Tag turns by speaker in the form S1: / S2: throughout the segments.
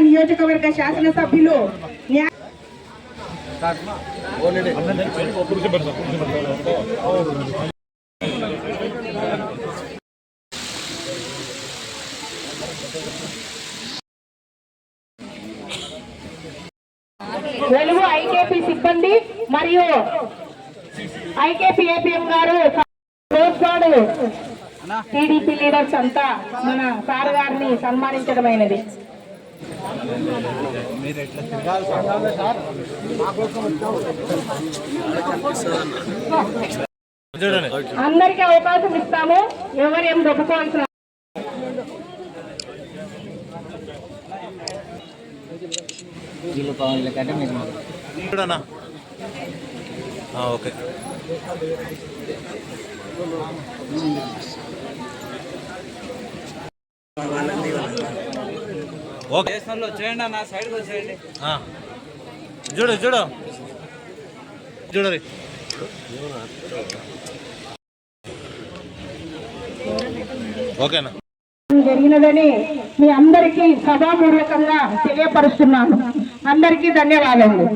S1: నియోజకవర్గ శాసనసభ్యులు వెలుగు ఐకేపీ సిబ్బంది మరియు ఐకేపీ ఏపీఎం గారు టీడీపీ లీడర్స్ అంతా మన సార్ గారిని సన్మానించడమైనది. అందరికీ అవకాశం ఇస్తాము, ఎవరేం దొప్పుకోవాల్సిన
S2: ఓకే.
S3: చేయండి అన్న, సైడ్కి వచ్చేయండి.
S2: చూడు చూడు చూడరి. ఓకేనా?
S1: జరిగినదని మీ అందరికీ సభాపూర్వకంగా తెలియపరుస్తున్నాను. అందరికీ ధన్యవాదాలు.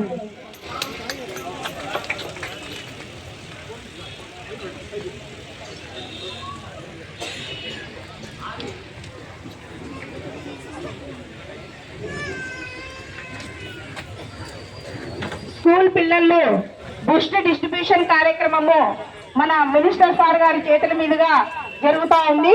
S1: స్కూల్ పిల్లల్లో బూస్ట్ డిస్ట్రిబ్యూషన్ కార్యక్రమము మన మినిస్టర్ సార్ గారి చేతుల మీదుగా జరుగుతూ ఉంది.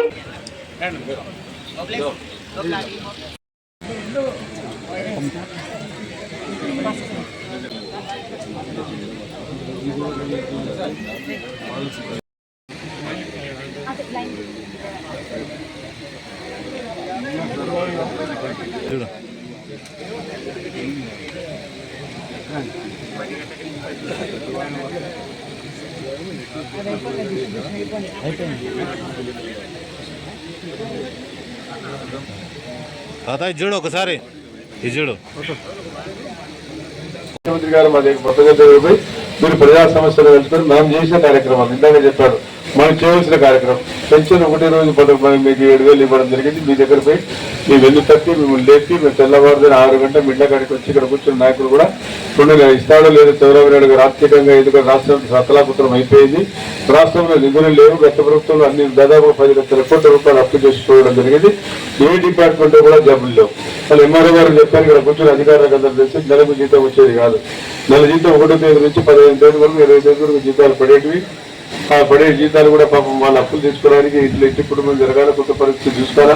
S2: తాత చూడు ఒకసారి, ఇది చూడు.
S4: ముఖ్యమంత్రి గారు మా దగ్గర కొత్తగా మీరు ప్రజా సమస్యలు వెళ్తున్నారు. మేము చేసిన కార్యక్రమాలు ఇందాక చెప్పాడు, మనం చేయవలసిన కార్యక్రమం పెన్షన్ ఒకటే రోజు మీకు 7,000 ఇవ్వడం జరిగింది. మీ దగ్గర పోయి మీ వెన్ను తప్పి మిమ్మల్ని లేపి మేము తెల్లవారుదని 6 గంటల మిడ్లకాడికి వచ్చి ఇక్కడ కూర్చున్న నాయకులు కూడా 2 ఇస్తాడో లేదో చంద్రబాబు నాయుడు గారు ఆర్థికంగా ఎందుకంటే రాష్ట్రం సతలాపుత్రం అయిపోయింది. రాష్ట్రంలో నిధులు లేవు. గత ప్రభుత్వంలో అన్ని దాదాపు 10 లక్షల కోట్ల రూపాయలు అప్పు చేసి చూడడం జరిగింది. ఏ డిపార్ట్మెంట్ కూడా జబ్బులు లేవు. వాళ్ళు ఎంఆర్ఓ గారు చెప్పారు, ఇక్కడ కూర్చొని అధికారులకు అందరూ తెలిసి నెలకు జీతం వచ్చేది కాదు. నెల జీతం 1వ తేదీ నుంచి 15వ తేదీ వరకు 20వ తేదీ వరకు జీతాలు పడేటివి. ఆ పడే జీతాలు కూడా పాపం వాళ్ళ అప్పులు తెచ్చుకోవడానికి ఇంటి కుటుంబం జరగాలి, కొత్త పరిస్థితులు చూసుకోవాలా,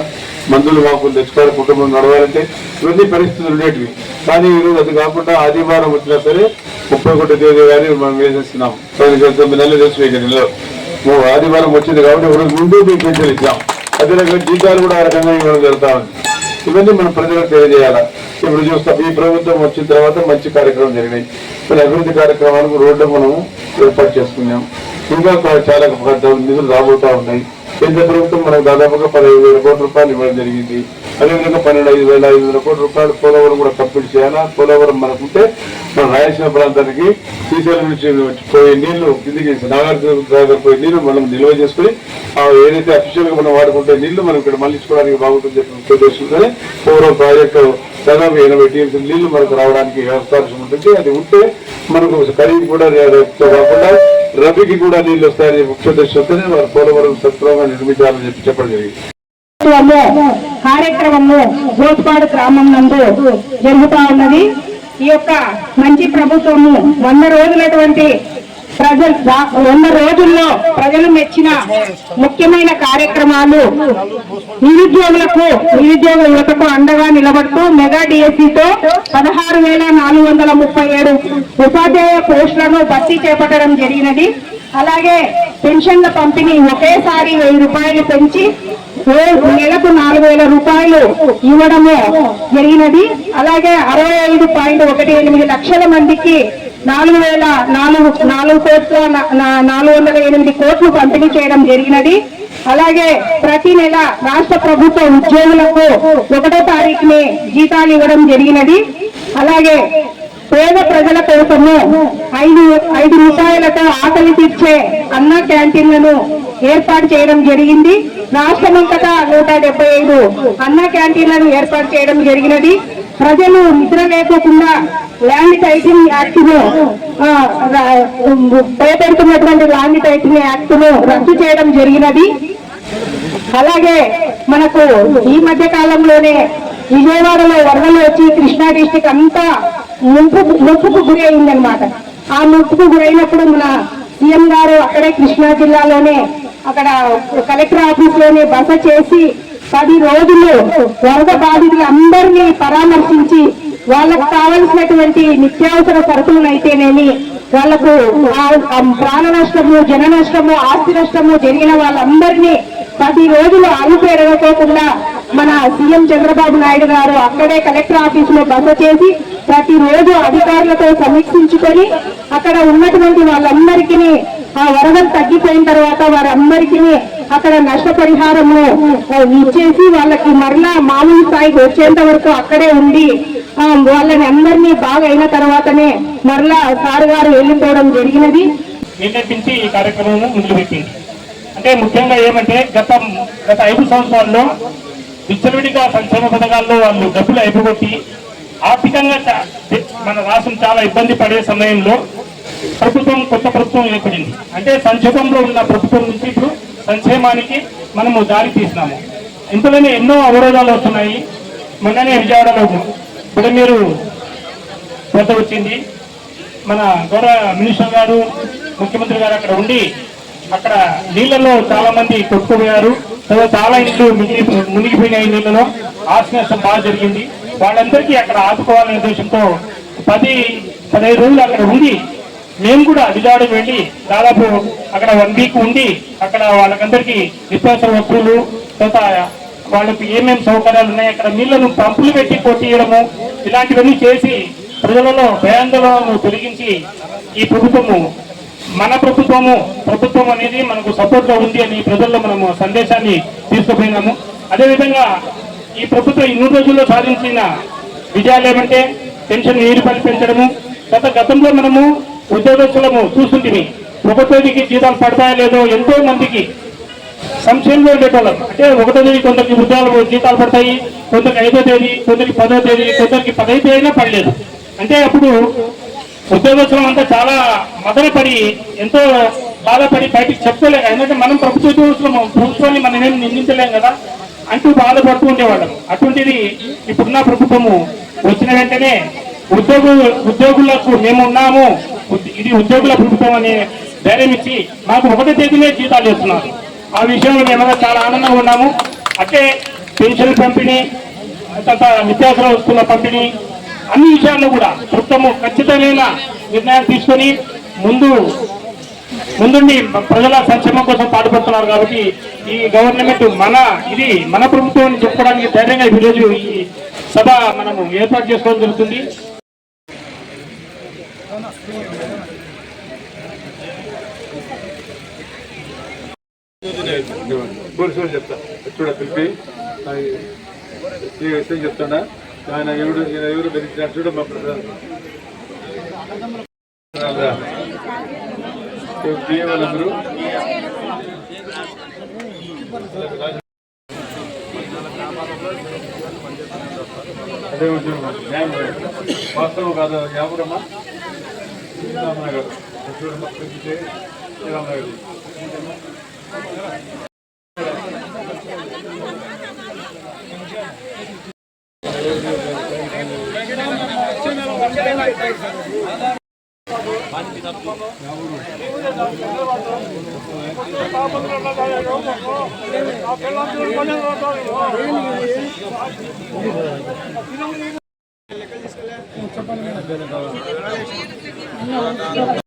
S4: మందులు మాపులు తెచ్చుకోవాలి, కుటుంబం నడవాలంటే ఇవన్నీ పరిస్థితులు ఉండేటివి. కానీ ఈరోజు అది కాకుండా ఆదివారం వచ్చినా సరే 31వ తేదీ కానీ మనం వేసేస్తున్నాం. 9 నెలలు తెచ్చి ఇక నెలలో ఆదివారం వచ్చింది కాబట్టి ఒకరోజు ముందు మీకు పెన్షన్ ఇచ్చాం. అదే రకంగా జీతాలు కూడా ఆ రకంగా ఇవ్వడం జరుగుతా ఉంది. ఇవన్నీ మనం ప్రజలకు తెలియజేయాలా. ఇప్పుడు చూస్తాం ఈ ప్రభుత్వం వచ్చిన తర్వాత మంచి కార్యక్రమం జరిగినాయి. మన అభివృద్ధి కార్యక్రమాలకు రోడ్లు మనం ఏర్పాటు చేసుకున్నాం. ఇంకా చాలా నిధులు రాబోతా ఉన్నాయి. కేంద్ర ప్రభుత్వం మనకు దాదాపుగా 15,000 కోట్ల రూపాయలు ఇవ్వడం జరిగింది. అదేవిధంగా 12,500 కోట్ల రూపాయలు పోలవరం కూడా కంప్లీట్ చేయాలా. పోలవరం మనకుంటే మన రాయలసీమ ప్రాంతానికి శ్రీశైలం నుంచి పోయే నీళ్లు కిందికి నాగార్జున పోయే నీళ్లు మనం నిల్వ చేసుకుని ఏదైతే అఫీషియల్ గా మనం వాడుకుంటే నీళ్లు మనం ఇక్కడ మళ్ళించుకోవడానికి బాగుంటుంది చెప్పి ఉద్దేశంతోనే పోలవరం ప్రాజెక్టు దాదాపు 80 టీఎంసీ నీళ్లు మనకు రావడానికి అవకాశం ఉంటుంది. అది ఉంటే మనకు ఖరీదు కూడా కాకుండా రబీకి కూడా నీళ్లు వస్తాయని ముఖ్య ఉద్దేశంతోనే వారు పోలవరం సత్వరంగా నిర్మించాలని చెప్పి చెప్పడం జరిగింది.
S1: కార్యక్రమము గోత్పాడు గ్రామం నందు జరుగుతా ఉన్నది. ఈ యొక్క మంచి ప్రభుత్వము 100 రోజుల్లో ప్రజలు మెచ్చిన ముఖ్యమైన కార్యక్రమాలు నిరుద్యోగ యువతకు అండగా నిలబడుతూ మెగా డిఎస్సితో 16,437 ఉపాధ్యాయ పోస్టులను భర్తీ చేపట్టడం జరిగినది. అలాగే పెన్షన్ల పంపిణీ ఒకేసారి 1,000 రూపాయలు పెంచి నెలకు 4,000 రూపాయలు ఇవ్వడము జరిగినది. అలాగే 65.18 లక్షల మందికి 4,408 కోట్లు పంపిణీ చేయడం జరిగినది. అలాగే ప్రతి నెల రాష్ట్ర ప్రభుత్వ ఉద్యోగులకు 1వ తారీఖునే జీతాలు ఇవ్వడం జరిగినది. అలాగే పేద ప్రజల కోసము 5 రూపాయలతో ఆకలి తీర్చే అన్న క్యాంటీన్లను ఏర్పాటు చేయడం జరిగింది. రాష్ట్రమంతటా 175 అన్న క్యాంటీన్లను ఏర్పాటు చేయడం జరిగినది. ప్రజలు నిద్ర లేకోకుండా ల్యాండ్ టైటిలింగ్ యాక్ట్ ను భయపెడుతున్నటువంటి ల్యాండ్ టైటిలింగ్ యాక్ట్ ను రద్దు చేయడం జరిగినది. అలాగే మనకు ఈ మధ్య కాలంలోనే విజయవాడలో వరదలు వచ్చి కృష్ణా డిస్టిక్ అంతా ముప్పుకు గురి అయిందనమాట. ఆ ముప్పుకు గురైనప్పుడు మన సీఎం గారు అక్కడే కృష్ణా జిల్లాలోనే అక్కడ కలెక్టర్ ఆఫీస్ లోనే బస చేసి 10 రోజులు వరద బాధితులందరినీ పరామర్శించి వాళ్ళకు కావలసినటువంటి నిత్యావసర సరుకులనైతేనేమి వాళ్లకు ప్రాణ నష్టము, జన నష్టము, ఆస్తి నష్టము జరిగిన వాళ్ళందరినీ 10 రోజులు అలుపు ఎరగకోకుండా మన సీఎం చంద్రబాబు నాయుడు గారు అక్కడే కలెక్టర్ ఆఫీస్ లో బస చేసి ప్రతిరోజు అధికారులతో సమీక్షించుకొని అక్కడ ఉన్నటువంటి వాళ్ళందరికీ ఆ వరదలు తగ్గిపోయిన తర్వాత వారందరికీ అక్కడ నష్టపరిహారము ఇచ్చేసి వాళ్ళకి మరలా మామూలు స్థాయికి వచ్చేంత వరకు అక్కడే ఉండి వాళ్ళని అందరినీ బాగా అయిన తర్వాతనే మరలా సార్ గారు వెళ్ళిపోవడం జరిగినది.
S5: నిర్ణయించి ఈ కార్యక్రమం మొదలుపెట్టింది. అంటే ముఖ్యంగా ఏమంటే గత 5 సంవత్సరాల్లో విచ్చలవిడిగా సంక్షేమ పథకాల్లో వాళ్ళు డబ్బులు అయిపోగొట్టి ఆర్థికంగా మన రాష్ట్రం చాలా ఇబ్బంది పడే సమయంలో కొత్త ప్రభుత్వం ఏర్పడింది. అంటే సంక్షేమంలో ఉన్న ప్రభుత్వం నుంచి ఇప్పుడు సంక్షేమానికి మనము దారి తీసినాము. ఇంతలోనే ఎన్నో అవరోధాలు వస్తున్నాయి. మొన్ననే విజయవాడలో ఇప్పుడు మీరు కొత్త వచ్చింది. మన గౌరవ మినిస్టర్ గారు, ముఖ్యమంత్రి గారు అక్కడ ఉండి అక్కడ నీళ్లలో చాలా మంది కొట్టుకుపోయారు. చాలా ఇంట్లో మునిగిపోయినాయి నీళ్లలో. ఆస్తి నష్టం బాగా జరిగింది. వాళ్ళందరికీ అక్కడ ఆదుకోవాలనే ఉద్దేశంతో 10-15 రోజులు అక్కడ ఉండి మేము కూడా విజయవాడ వెళ్ళి దాదాపు అక్కడ 1 వీక్ ఉండి అక్కడ వాళ్ళకందరికీ నిత్యావసర వస్తువులు, తర్వాత వాళ్ళకి ఏమేమి సౌకర్యాలు ఉన్నాయి, అక్కడ నీళ్లను పంపులు పెట్టి కొట్టియడము ఇలాంటివన్నీ చేసి ప్రజలలో భయాందోళనను తొలగించి ఈ ప్రభుత్వము మన ప్రభుత్వం అనేది మనకు సపోర్ట్ గా ఉంది అని ప్రజల్లో మనము సందేశాన్ని తీసుకుపోయినాము. అదేవిధంగా ఈ ప్రభుత్వం 100 రోజుల్లో సాధించిన విజయాలు ఏమంటే పెన్షన్ 1000 రూపాయలు పెంచడము. గతంలో మనము ఉద్యోగస్తులము చూస్తుంటివి 1వ తేదీకి జీతాలు పడతాయో లేదో ఎంతో మందికి సంక్షేమంలో ఉండేటోళ్ళం. అంటే 1వ తేదీ కొందరికి జీతాలు పడతాయి, కొందరికి 5వ తేదీ, కొందరికి 10వ తేదీ, కొందరికి 15వ తేదీనా పడలేదు. అంటే అప్పుడు ఉద్యోగస్తులం అంతా చాలా మదనపడి ఎంతో బాధపడి బయటికి చెప్పుకోలేక, ఎందుకంటే మనం ప్రభుత్వాన్ని మనం ఏం నిందించలేం కదా అంటూ బాధపడుతూ ఉండేవాళ్ళం. అటువంటిది ఇప్పుడున్న ప్రభుత్వము వచ్చిన వెంటనే ఉద్యోగులకు మేము ఉన్నాము, ఇది ఉద్యోగుల ప్రభుత్వం అనే ధైర్యం ఇచ్చి మాకు 1వ తేదీనే జీతాలు ఇస్తున్నారు. ఆ విషయంలో మేమంతా చాలా ఆనందంగా ఉన్నాము. అంటే పెన్షన్ పంపిణీ, తర్వాత నిత్యావసర వస్తువుల పంపిణీ, అన్ని విషయాల్లో కూడా ప్రభుత్వము ఖచ్చితమైన నిర్ణయాలు తీసుకొని ముందుండి ప్రజల సంక్షేమం కోసం పాటుపడుతున్నారు. కాబట్టి ఈ గవర్నమెంట్ మన ప్రభుత్వం అని చెప్పుకోవడానికి ధైర్యంగా ఈరోజు ఈ సభ మనము ఏర్పాటు చేసుకోవడం జరుగుతుంది.
S4: చెప్తా చూడ పిలిపి చెప్తాడా ఆయన ఎవరు బెదిరించారు చూడ మా వాళ్ళందరూ అదే వాస్తవం కాదు యాపురమ్మా శ్రీరామనగర్ చూడమ్మా శ్రీరామనగర్